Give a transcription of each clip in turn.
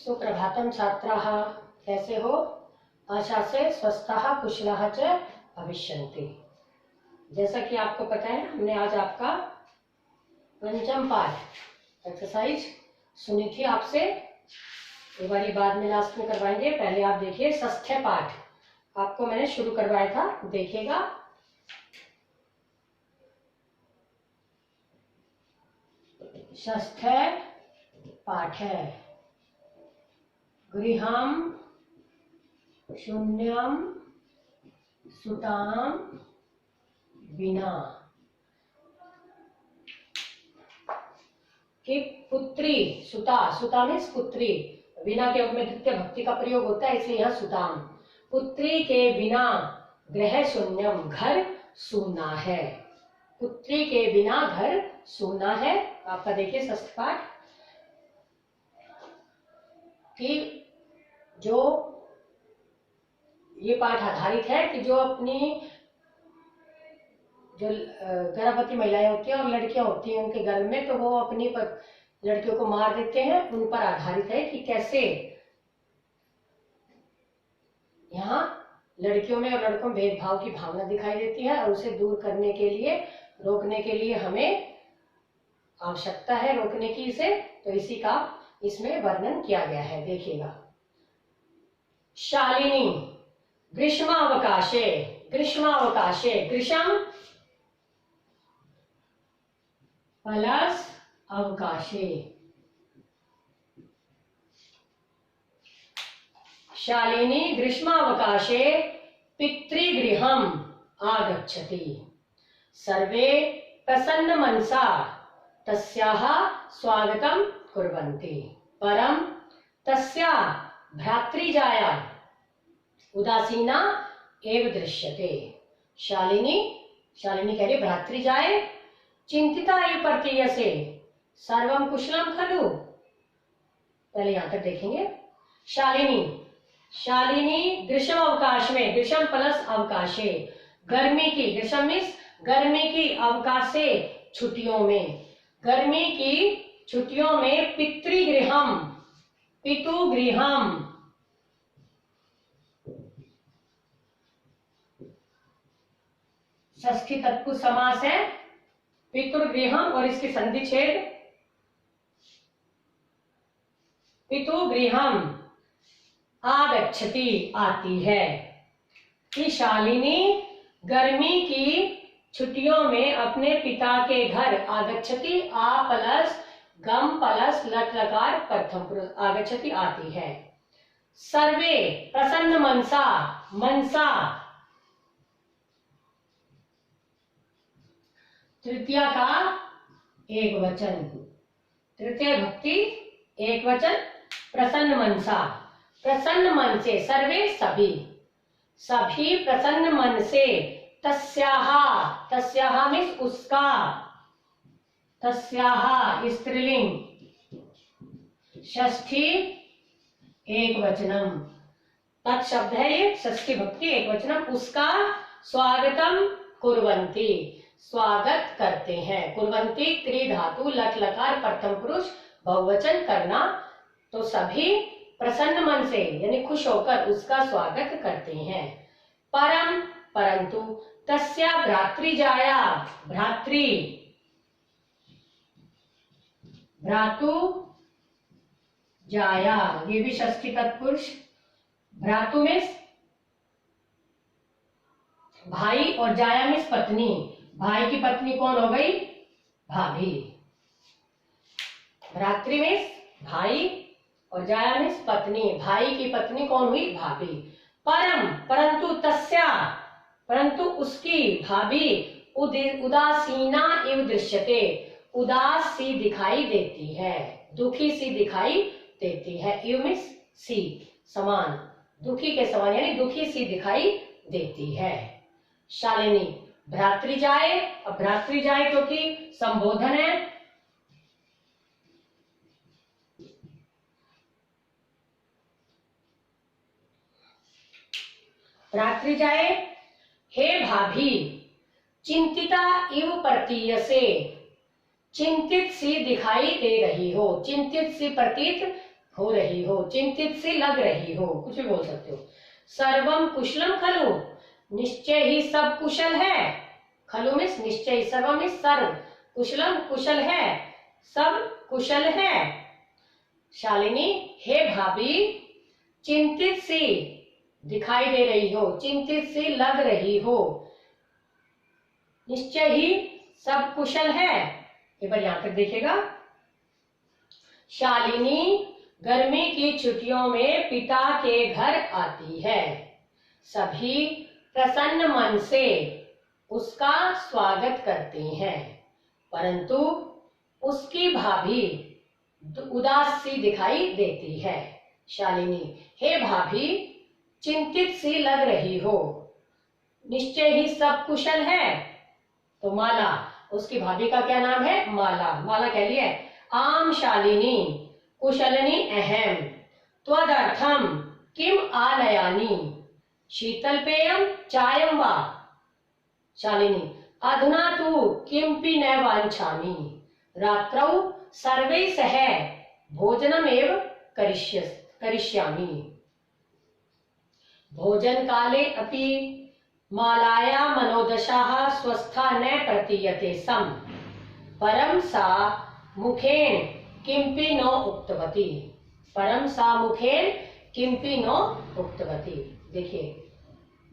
सुप्रभातम छात्राः, कैसे हो? आशा से स्वस्थः कुशलः च भविष्यन्ति। जैसा कि आपको पता है, हमने आज आपका पंचम पाठ एक्सरसाइज सुनी थी आपसे। एक बार ये बाद में लास्ट में करवाएंगे, पहले आप देखिए षष्ठ पाठ आपको मैंने शुरू करवाया था, देखिएगा। षष्ठ पाठ है गृहम शून्यम सुताम विना, कि पुत्री सुता, सुता मीन्स पुत्री, बिना के योग में द्वितीय भक्ति का प्रयोग होता है, इसलिए यहाँ सुताम, पुत्री के बिना गृह शून्यम, घर सूना है। पुत्री के बिना घर सूना है। आपका देखिए षष्ठ पाठ कि जो ये पाठ आधारित है कि जो अपनी जो गर्भवती महिलाएं होती हैं और लड़कियां होती हैं उनके गर्भ में, तो वो अपनी लड़कियों को मार देते हैं। उन पर आधारित है कि कैसे यहाँ लड़कियों में और लड़कों में भेदभाव की भावना दिखाई देती है, और उसे दूर करने के लिए, रोकने के लिए हमें आवश्यकता है रोकने की इसे। तो इसी का इसमें वर्णन किया गया है, देखिएगा। शालिनी ग्रीष्मावकाशे, ग्रीष्मावकाशे, ग्रीष्म प्लस अवकाशे, शालिनी ग्रीष्मावकाशे पितृगृहम् आगच्छति, सर्वे प्रसन्न मनसा तस्याः स्वागतं कुर्वन्ति, परं तस्याः भ्रातृजाया उदासीना एव दृश्यते। शालिनी, शालिनी कह रही भ्रातृजाए चिंतिता एव प्रतीयसे सर्वं कुशलम खलु। पहले यहां तक देखेंगे। शालिनी, शालिनी ग्रीष्म अवकाश में, ग्रीष्म प्लस अवकाशे, गर्मी की, ग्रीष्म मीन्स गर्मी की, अवकाश से छुट्टियों में, गर्मी की छुट्टियों में पितृगृहम, पितुगृहम, षष्ठी तत्पुरुष समास है, पितुगृहम, और इसकी संधि छेद पितुगृहम आगच्छति, आती है। कि शालिनी गर्मी की छुट्टियों में अपने पिता के घर, आगच्छति आ प्लस गम प्लस लट लकार प्रथम पुरुष, आगच्छति आती है। सर्वे प्रसन्न मनसा, मनसा तृतीय का एक वचन, तृतीय भक्ति एक वचन, प्रसन्न मनसा, प्रसन्न मन से, सर्वे सभी, सभी प्रसन्न मन से, तस्याहा, तस्याहा मीन्स उसका, तस्याहा स्त्रीलिंग, षष्ठी एक वचनम, तत् शब्द है ये, षष्ठी भक्ति एक वचनम, उसका स्वागतम कुर्वन्ति, स्वागत करते हैं। कुर्वन्ति क्री धातु, लट लकार प्रथम पुरुष, बहुवचन करना। तो सभी प्रसन्न मन से यानी खुश होकर उसका स्वागत करते हैं। परम परंतु, तस्या भ्रातृजाया, भ्रातृ भ्रातु जाया, ये भी षष्ठी तत्पुरुष, भ्रातु में भाई और जाया में पत्नी, भाई की पत्नी कौन हो गई? भाभी। भ्रातृ में भाई और जाया में पत्नी, भाई की पत्नी कौन हुई? भाभी। परम परंतु, तस्या परंतु उसकी, भाभी, उदासीना इव दृश्यते, उदास सी दिखाई देती है, दुखी सी दिखाई देती है। इव मीन्स सी, समान, दुखी के समान यानी दुखी सी दिखाई देती है। शालिनी भ्रातृजाए, अब भ्रातृजाए क्योंकि संबोधन है, भ्रातृजाए, हे भाभी, चिंतिता इव प्रतीयसे, चिंतित सी दिखाई दे रही हो, चिंतित सी प्रतीत हो रही हो, चिंतित सी लग रही हो, कुछ भी बोल सकते हो। सर्वम कुशलम खलु, निश्चय ही सब कुशल है। खलु मीन्स निश्चय, सर्वम मीन्स सर्व, कुशलम कुशल है, सब कुशल है। शालिनी, हे भाभी, चिंतित सी दिखाई दे रही हो, चिंतित सी लग रही हो, निश्चय ही सब कुशल है। एक बार यहां तक देखिएगा। शालिनी गर्मी की छुट्टियों में पिता के घर आती है। सभी प्रसन्न मन से उसका स्वागत करते हैं, परंतु उसकी भाभी उदास सी दिखाई देती है। शालिनी, हे भाभी, चिंतित सी लग रही हो, निश्चय ही सब कुशल है। तो माला, उसकी भाभी का क्या नाम है? माला। माला कह रही है, आम शालिनी कुशलनी अहम त्वदर्थम किम आनयानि शीतलपेयम चायम वा। शालिनी, अधुना तु किमपि न वाञ्छामि, रात्रौ सर्वैः सह भोजनमेव करिष्यामि। भोजन काले अपि मालाया मनोदशाः स्वस्था न प्रतीयते सम, परम सा मुखेन किमपि न उक्तवती। परम सा मुखेन किमपि न उक्तवती। देखिए,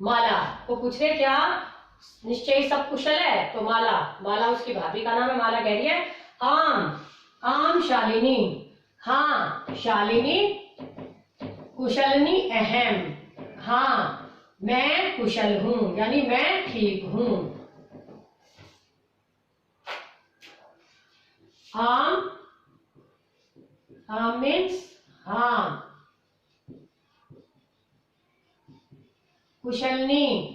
माला को पूछ रहे क्या निश्चय सब कुशल है? तो माला, माला उसकी भाभी का नाम है, माला कह रही है, आम शालिनी, हाँ शालिनी, कुशलनी अहम, हाँ मैं कुशल हूं, यानी मैं ठीक हूं। आम मीन्स हाँ, कुशलनी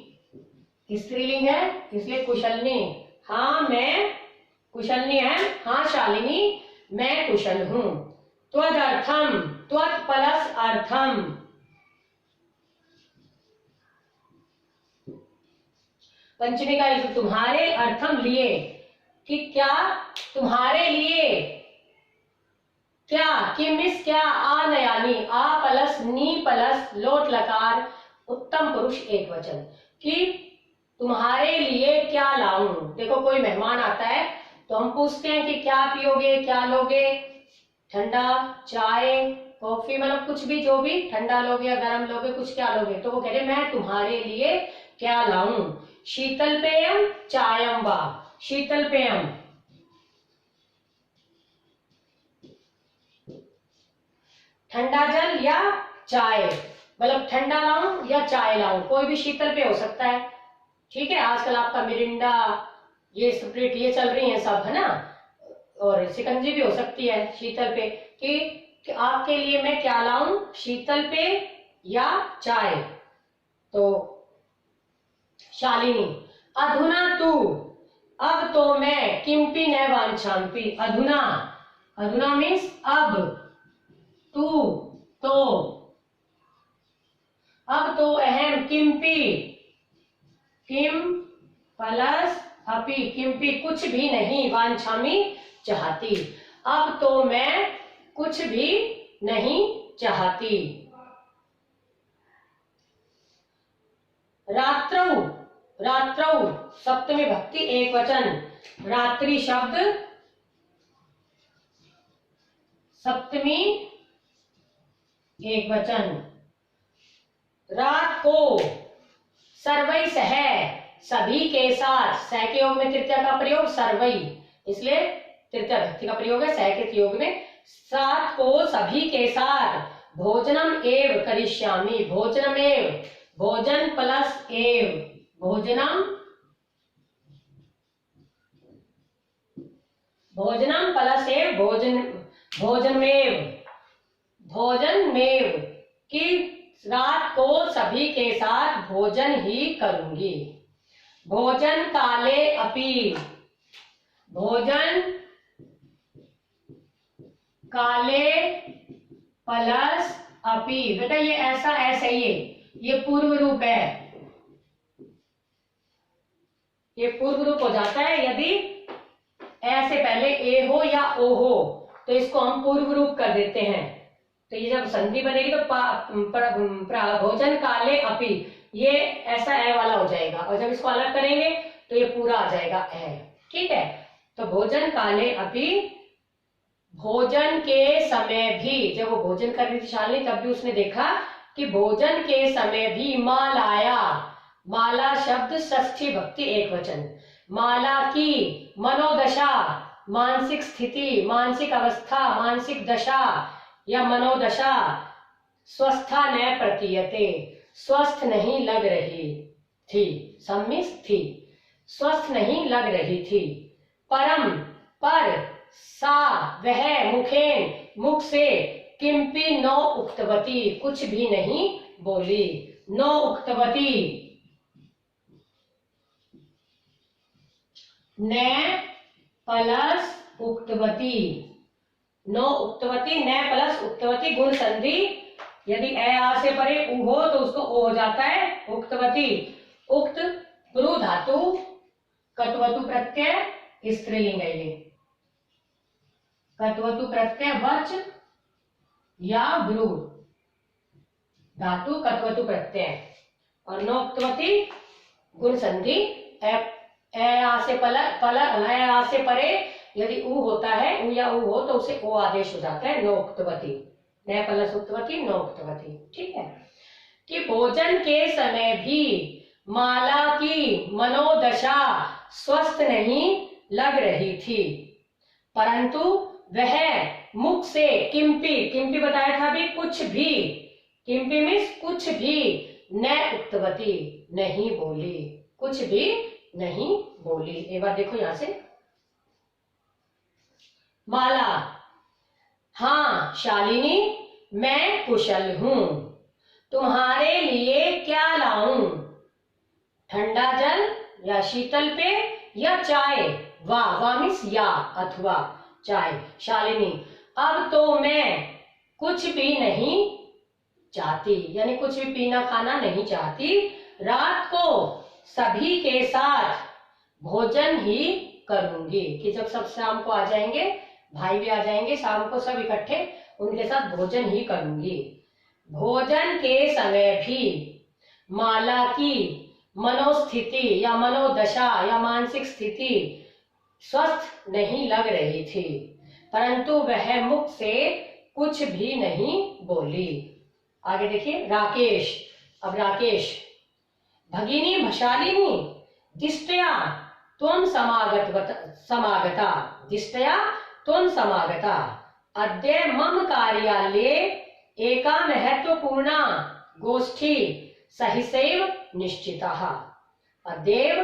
स्त्रीलिंग है इसलिए कुशलनी, हाँ मैं कुशलनी है, हाँ शालिनी मैं कुशल हूं। त्वदर्थम, त्वत् प्लस अर्थम, पंचमी का अर्थ तुम्हारे, अर्थम लिए, कि क्या तुम्हारे लिए, क्या किम मीन्स क्या, आनयानी, आ प्लस नी प्लस लोट लकार उत्तम पुरुष एक वचन, कि तुम्हारे लिए क्या लाऊं। देखो कोई मेहमान आता है तो हम पूछते हैं कि क्या पियोगे, क्या लोगे, ठंडा, चाय, कॉफी, मतलब कुछ भी, जो भी ठंडा लोगे या गर्म लोगे, कुछ क्या लोगे। तो वो कह रहे मैं तुम्हारे लिए क्या लाऊं। शीतल पेयम चायम वा, शीतल पेयम ठंडा जल या चाय, मतलब ठंडा लाऊं या चाय लाऊं, कोई भी शीतल पेय हो सकता है। ठीक है, आजकल आपका मिरिंडा, ये स्प्रिट, ये चल रही है सब, है ना, और शिकंजी भी हो सकती है शीतल पेय, कि आपके लिए मैं क्या लाऊं, शीतल पेय या चाय। तो शालिनी, अधुना तू, अब तो मैं, किमपि न वांछामपि, अधुना, अधुना मीन्स अब, तू तो, अब तो अहम, किमपि, किम प्लस अपि, किमपि कुछ भी नहीं, वांछामि चाहती, अब तो मैं कुछ भी नहीं चाहती। रात्रौ, रात्रौ सप्तमी भक्ति एक वचन, रात्रि शब्द सप्तमी एक वचन। रात को सर्वै सह, सभी के साथ, सह के योग में तृतीया का प्रयोग सर्वै, इसलिए तृतीया भक्ति का प्रयोग है, सह के योग में, साथ को सभी के साथ, भोजनम एव करिष्यामि, भोजनम एव, भोजन प्लस एव, भोजनम, भोजनम प्लस एव, भोजन, भोजनमेव, भोजनमेव, कि रात को सभी के साथ भोजन ही करूंगी। भोजन काले अपि, भोजन काले प्लस अपि, बेटा ये ऐसा ऐसे, ये पूर्व रूप है, ये पूर्व रूप हो जाता है यदि ऐसे पहले ए हो या ओ हो, तो इसको हम पूर्व रूप कर देते हैं। तो ये जब संधि बनेगी तो भोजन काले अपि, ये ऐसा ए वाला हो जाएगा, और जब इसको अलग करेंगे तो ये पूरा आ जाएगा ए। ठीक है, तो भोजन काले अपि, भोजन के समय भी, जब वो भोजन कर रही थी शालिनी तब भी उसने देखा कि भोजन के समय भी मालाया, माला शब्द षष्ठी भक्ति एक वचन, माला की मनोदशा, मानसिक स्थिति, मानसिक अवस्था, मानसिक दशा या मनोदशा, स्वस्था न प्रतीयते, स्वस्थ नहीं लग रही थी, सम्मिस थी, स्वस्थ नहीं लग रही थी। परम, पर, सा, वह, मुखेन, मुख से, किंपि नो उक्तवती, कुछ भी नहीं बोली, नो उक्तवती, न प्लस उक्तवती, नो उक्तवती, न प्लस उक्तवती गुण संधि, यदि ए आ से परे उ हो तो उसको ओ हो जाता है, उक्तवती, उक्त ब्रू धातु, कटवतु प्रत्यय स्त्रीलिंग है ये, कटवतु प्रत्यय वच या ब्रू धातु कटवतु प्रत्यय, और नो उक्तवती गुण संधि, ए आ से परे यदि उ होता है, उ या उ हो तो उसे ओ आदेश हो जाता है, नो उक्तवती, न प्लस उक्तवती, नो उक्तवती। ठीक है, कि भोजन के समय भी माला की मनोदशा स्वस्थ नहीं लग रही थी, परंतु वह मुख से, किंपि, किंपि बताया था भी, कुछ भी, किंपि मीन्स कुछ भी, न उक्तवती नहीं बोली, कुछ भी नहीं बोली। एक बार देखो यहां से, माला, हाँ शालिनी मैं कुशल हूं, तुम्हारे लिए क्या लाऊं, ठंडा जल या शीतल पेय या चाय, वाह मीन्स या अथवा चाय। शालिनी, अब तो मैं कुछ भी नहीं चाहती, यानी कुछ भी पीना खाना नहीं चाहती, रात को सभी के साथ भोजन ही करूंगी, कि जब सब शाम को आ जाएंगे, भाई भी आ जाएंगे शाम को, सब इकट्ठे उनके साथ भोजन ही करूंगी। भोजन के समय भी माला की मनोस्थिति या मनोदशा या मानसिक स्थिति स्वस्थ नहीं लग रही थी, परंतु वह मुख से कुछ भी नहीं बोली। आगे देखिए, राकेश, अब राकेश, भगिनी शालिनी दिष्टया त्वं समागता, दिष्टया त्वं समागता, अद्य मम कार्यालये एका महत्वपूर्णा गोष्ठी सहिसैव निश्चितः, अद्यैव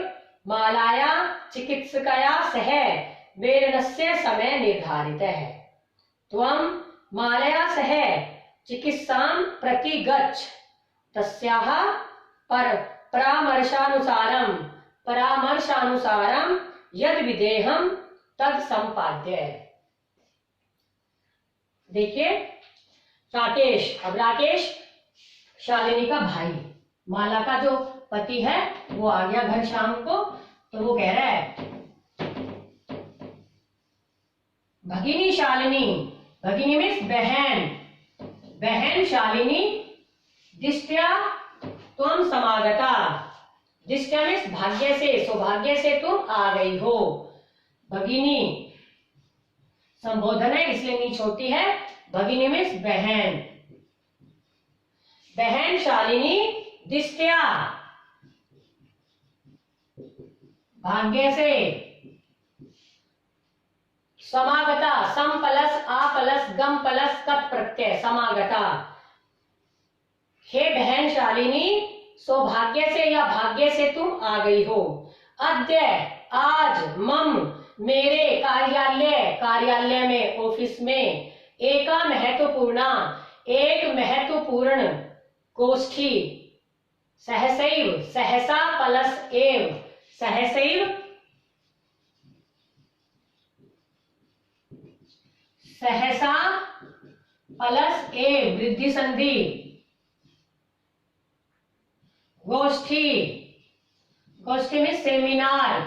मालाया चिकित्सकया सह मेलनस्य समय निर्धारितः, त्वं मालया सह चिकित्सां प्रति गच्छ, तस्याः परामर्शानुसारं यद विदेहम तद संपाद्य। देखिए राकेश, अब राकेश शालिनी का भाई, माला का जो पति है वो आ गया घर शाम को, तो वो कह रहा है भगिनी शालिनी, भगिनी मीन्स बहन, बहन शालिनी, दिष्टया त्वं समागता, दिष्टया मीन्स भाग्य से, सौभाग्य से तुम आ गई हो, भगिनी संबोधन है इसलिए नी छोटी है, भगिनी मीन्स बहन, बहन शालिनी दिष्टया भाग्य से, समागता, सम प्लस आ प्लस गम प्लस कत प्रत्यय, समागता, हे बहन शालिनी सौभाग्य से या भाग्य से तुम आ गई हो, अद्य आज, मम मेरे कार्यालय, कार्यालय में ऑफिस में, एका महत्वपूर्ण, एक महत्वपूर्ण गोष्ठी, सहसैव सहसा प्लस एव, सहसैव सहसा प्लस एव वृद्धि संधि, गोष्ठी, गोष्ठी में सेमिनार,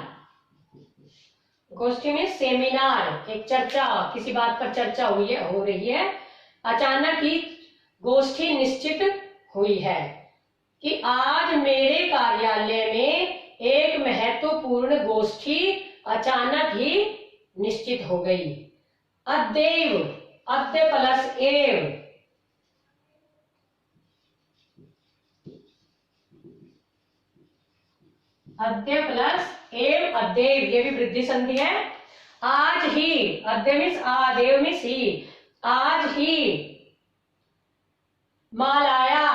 गोष्ठी में सेमिनार, एक चर्चा, किसी बात पर चर्चा हुई है, हो रही है, अचानक ही गोष्ठी निश्चित हुई है कि आज मेरे कार्यालय में एक महत्वपूर्ण गोष्ठी अचानक ही निश्चित हो गई। अद्यैव, अद्य प्लस एव, अद्य प्लस एव, अद्यैव, ये भी वृद्धि संधि है। आज ही, अद्य मीन्स आज, एव मीन्स ही, आज ही मालाया,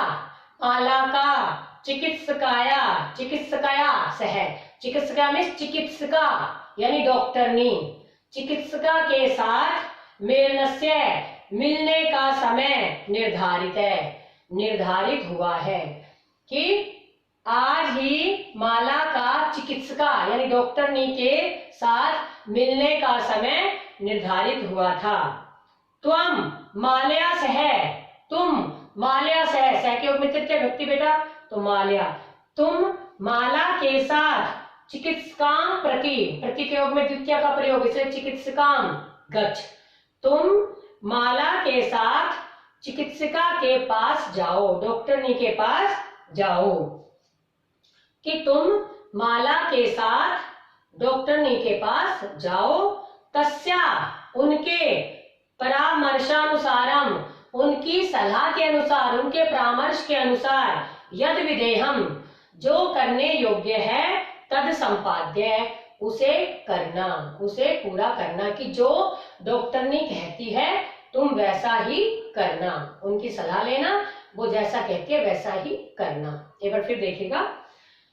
माला का, चिकित्सकाया, चिकित्सकाया सह, चिकित्सका मीन्स चिकित्सका यानी डॉक्टरनी, चिकित्सका के साथ मेलनस्य, मिलने का समय निर्धारित है, निर्धारित हुआ है कि आज ही माला का चिकित्सका यानी डॉक्टरनी के साथ मिलने का समय निर्धारित हुआ था। त्वम माल्या सह, तुम माल्या सह, सह के योग में तृतीय व्यक्ति बेटा तो माल्या, तुम माला के साथ चिकित्सकाम प्रति, प्रति के योग में द्वितीय का प्रयोग इसलिए चिकित्सकाम गच्छ, तुम माला के साथ चिकित्सिका के पास जाओ, डॉक्टरनी के पास जाओ, कि तुम माला के साथ डॉक्टरनी के पास जाओ। तस्या, उनके परामर्शानुसारम, उनकी सलाह के अनुसार, उनके परामर्श के अनुसार, यद विधेयम, जो करने योग्य है, तद संपाद्य, उसे करना, उसे पूरा करना, कि जो डॉक्टरनी कहती है तुम वैसा ही करना, उनकी सलाह लेना, वो जैसा कहती है वैसा ही करना। एक बार फिर देखिएगा,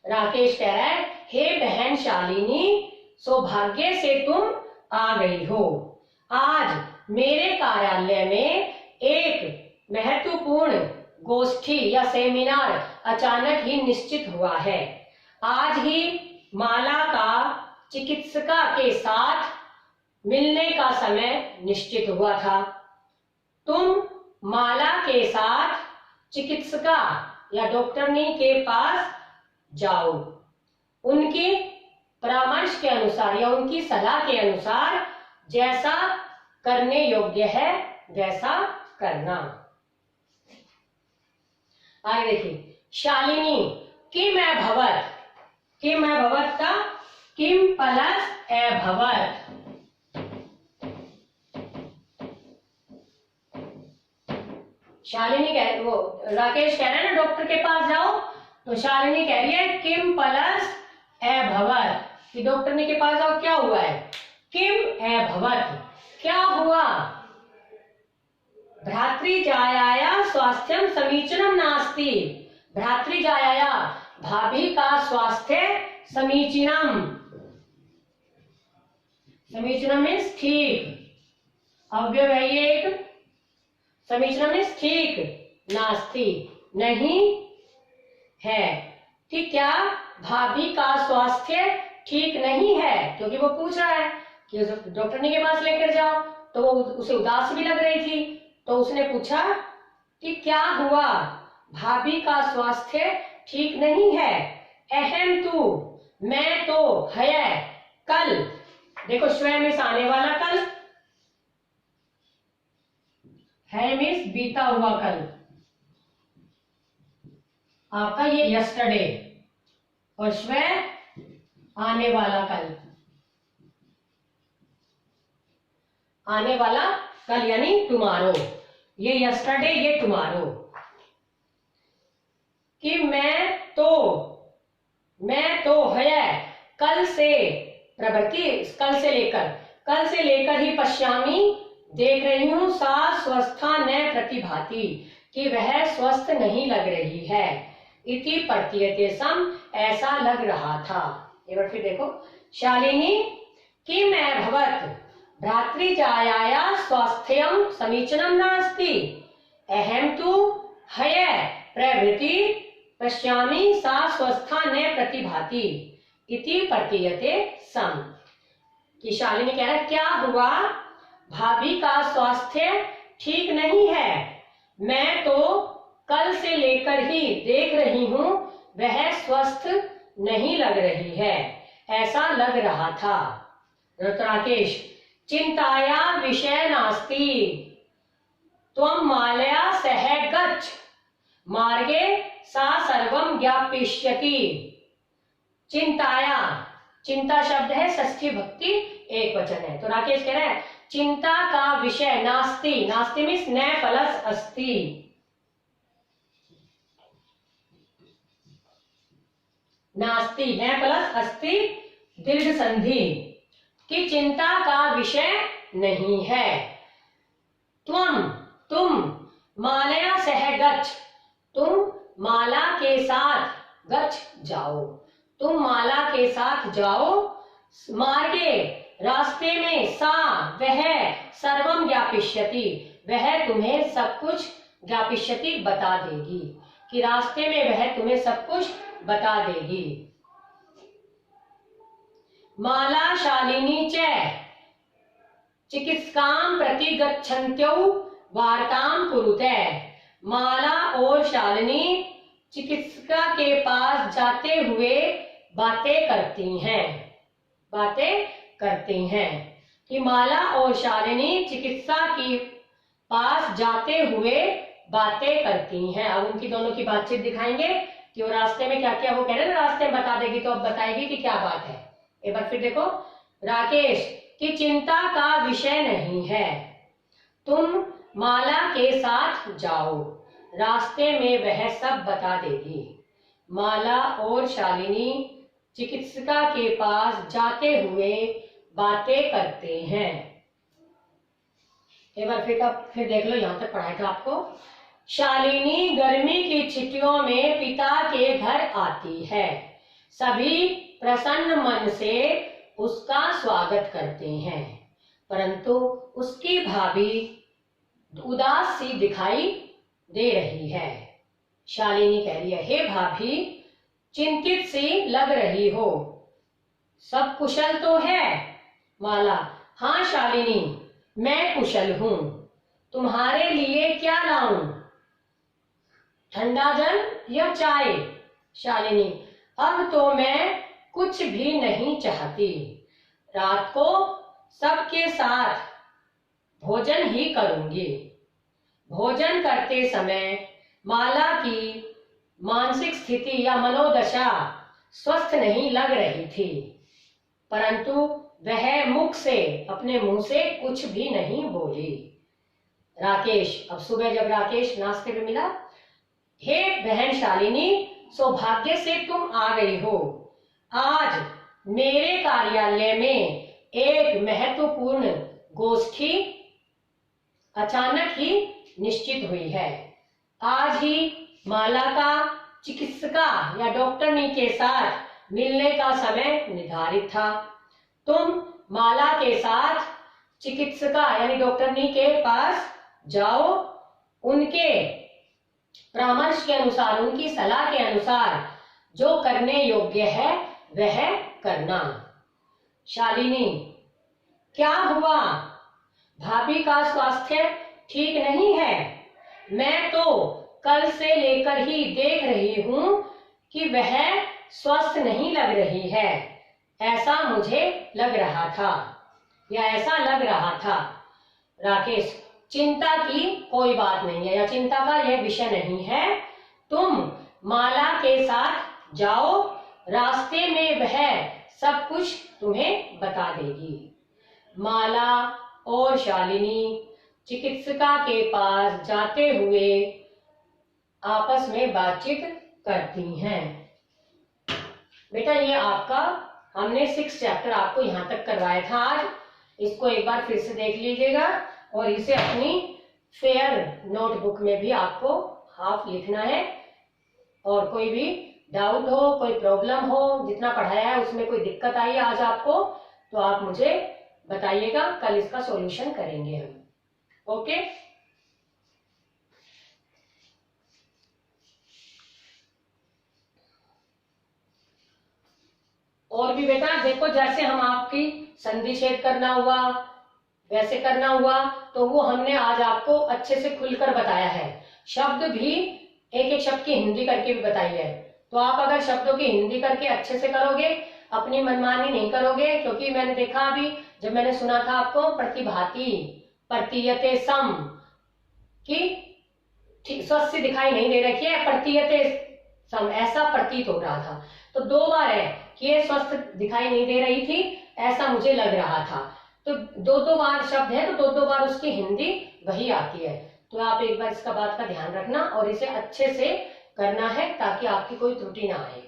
राकेश कह रहा है, हे बहन शालिनी, सौभाग्य से तुम आ गई हो। आज मेरे कार्यालय में एक महत्वपूर्ण गोष्ठी या सेमिनार अचानक ही निश्चित हुआ है। आज ही माला का चिकित्सका के साथ मिलने का समय निश्चित हुआ था। तुम माला के साथ चिकित्सका या डॉक्टरनी के पास जाओ, उनकी परामर्श के अनुसार या उनकी सलाह के अनुसार जैसा करने योग्य है वैसा करना। आगे देखिए, शालिनी, किम अभवत, किम अभवत का किम प्लस अभवत, शालिनी कह, वो राकेश कह रहे हैं ना डॉक्टर के पास जाओ, तो शालिनी कह रही है किम प्लस अभवत, कि डॉक्टरनी के पास जाओ, क्या हुआ है, किम अभवत, क्या हुआ, भ्रातृजायाया स्वास्थ्यम समीचीनम नास्ति, भ्रातृजायाया, भाभी का स्वास्थ्य समीचीनम, समीचीनम मीन्स ठीक, अव्यय है ये एक, समीचीनम मीन्स ठीक, नास्ति नहीं है, ठीक, क्या भाभी का स्वास्थ्य ठीक नहीं है, क्योंकि वो पूछ रहा है कि डॉक्टरनी के पास लेकर जाओ, तो वो उसे उदास भी लग रही थी, तो उसने पूछा कि क्या हुआ, भाभी का स्वास्थ्य ठीक नहीं है, अहम तू, मैं तो, है, कल, देखो स्वयं में आने वाला कल, है मीन्स बीता हुआ कल, आपका ये यस्टरडे, और स्वयं आने वाला कल, आने वाला कल यानी टुमारो, ये यस्टरडे ये टुमारो, कि मैं तो है कल से, प्रवृत्ति कल से लेकर ही पश्यामी, देख रही हूं, सा स्वस्था न प्रतिभाति, कि वह स्वस्थ नहीं लग रही है, इति प्रतीयते सम, ऐसा लग रहा था। एक बार फिर देखो, शालिनी, किम अभवत, भ्रातृजायाया स्वास्थ्यम समीचीनम नास्ति, अहम तु हय प्रभृति पश्यामि, सा स्वस्था न प्रतिभाति, इति प्रतीयते सम, कि शालिनी कह रहा है क्या हुआ, भाभी का स्वास्थ्य ठीक नहीं है, मैं तो कल से लेकर ही देख रही हूं, वह स्वस्थ नहीं लग रही है, ऐसा लग रहा था। राकेश, चिंताया विषय नास्ति, त्वं मालया सह गच्छ मार्गे सा सर्वं ज्ञापयिष्यति। चिंताया, चिंता शब्द है षष्ठी भक्ति एक वचन है। तो राकेश कह रहा है चिंता का विषय नास्ति, नास्ति मीन्स न प्लस अस्ति, नास्ति न प्लस अस्ति दीर्घ संधि, कि चिंता का विषय नहीं है। त्वम, तुम, मालया सह गच्छ, तुम माला के साथ, गच्छ जाओ, तुम माला के साथ जाओ, मार्गे रास्ते में, सा वह, सर्वम ज्ञापयिष्यति वह तुम्हें सब कुछ, ज्ञापयिष्यति बता देगी, कि रास्ते में वह तुम्हें सब कुछ बता देगी। माला शालिनी च चिकित्सां प्रति गच्छन्त्यौ वार्तां कुरुते। माला और शालिनी चिकित्सिका के पास जाते हुए बातें करती हैं, बातें करती हैं, कि माला और शालिनी चिकित्सा के पास जाते हुए बातें करती हैं। अब उनकी दोनों की बातचीत दिखाएंगे कि वो रास्ते में क्या क्या, वो कह रहे ना रास्ते में बता देगी, तो अब बताएगी कि क्या बात है। एक बार फिर देखो, राकेश की चिंता का विषय नहीं है, तुम माला के साथ जाओ, रास्ते में वह सब बता देगी। माला और शालिनी चिकित्सिका के पास जाते हुए बातें करते हैं। एक बार फिर देख लो, यहां तक पढ़ाया था आपको। शालिनी गर्मी की छुट्टियों में पिता के घर आती है, सभी प्रसन्न मन से उसका स्वागत करते हैं, परंतु उसकी भाभी उदास सी दिखाई दे रही है। शालिनी कह रही है, हे भाभी चिंतित सी लग रही हो, सब कुशल तो है? माला, हाँ शालिनी मैं कुशल हूं, तुम्हारे लिए क्या लाऊं, ठंडा जल या चाय? शालिनी, अब तो मैं कुछ भी नहीं चाहती, रात को सबके साथ भोजन ही करूंगी। भोजन करते समय माला की मानसिक स्थिति या मनोदशा स्वस्थ नहीं लग रही थी, परंतु वह मुख से, अपने मुंह से कुछ भी नहीं बोली। राकेश, अब सुबह जब राकेश नाश्ते पे मिला, हे बहन शालिनी सौभाग्य से तुम आ गई हो, आज मेरे कार्यालय में एक महत्वपूर्ण गोष्ठी अचानक ही निश्चित हुई है। आज ही माला का चिकित्सिका या डॉक्टरनी के साथ मिलने का समय निर्धारित था। तुम माला के साथ चिकित्सिका यानी डॉक्टरनी के पास जाओ, उनके परामर्श के अनुसार, उनकी सलाह के अनुसार जो करने योग्य है वह करना। शालिनी, क्या हुआ? भाभी का स्वास्थ्य ठीक नहीं है? मैं तो कल से लेकर ही देख रही हूं कि वह स्वस्थ नहीं लग रही है, ऐसा मुझे लग रहा था या ऐसा लग रहा था। राकेश, चिंता की कोई बात नहीं है या चिंता का यह विषय नहीं है, तुम माला के साथ जाओ, रास्ते में वह सब कुछ तुम्हें बता देगी। माला और शालिनी चिकित्सिका के पास जाते हुए आपस में बातचीत करती हैं। बेटा ये आपका हमने 6 चैप्टर आपको यहाँ तक करवाया था आज, इसको एक बार फिर से देख लीजिएगा और इसे अपनी फेयर नोटबुक में भी आपको हाफ लिखना है। और कोई भी डाउट हो, कोई प्रॉब्लम हो, जितना पढ़ाया है उसमें कोई दिक्कत आई आज आपको, तो आप मुझे बताइएगा, कल इसका सॉल्यूशन करेंगे हम। ओके, और भी बेटा देखो, जैसे हम आपकी संधि छेद करना हुआ, वैसे करना हुआ, तो वो हमने आज आपको अच्छे से खुलकर बताया है। शब्द भी एक एक शब्द की हिंदी करके भी बताई है, तो आप अगर शब्दों की हिंदी करके अच्छे से करोगे, अपनी मनमानी नहीं करोगे, क्योंकि मैंने देखा अभी जब मैंने सुना था आपको प्रतिभाति, प्रतीयते सम, कि स्वस्थ दिखाई नहीं दे रही है, प्रतीयते सम, ऐसा प्रतीत हो रहा था। तो 2 बार है कि ये स्वस्थ दिखाई नहीं दे रही थी, ऐसा मुझे लग रहा था। तो 2 बार शब्द है, तो 2 बार उसकी हिंदी वही आती है। तो आप एक बार इसका बात का ध्यान रखना और इसे अच्छे से करना है ताकि आपकी कोई त्रुटि ना आए।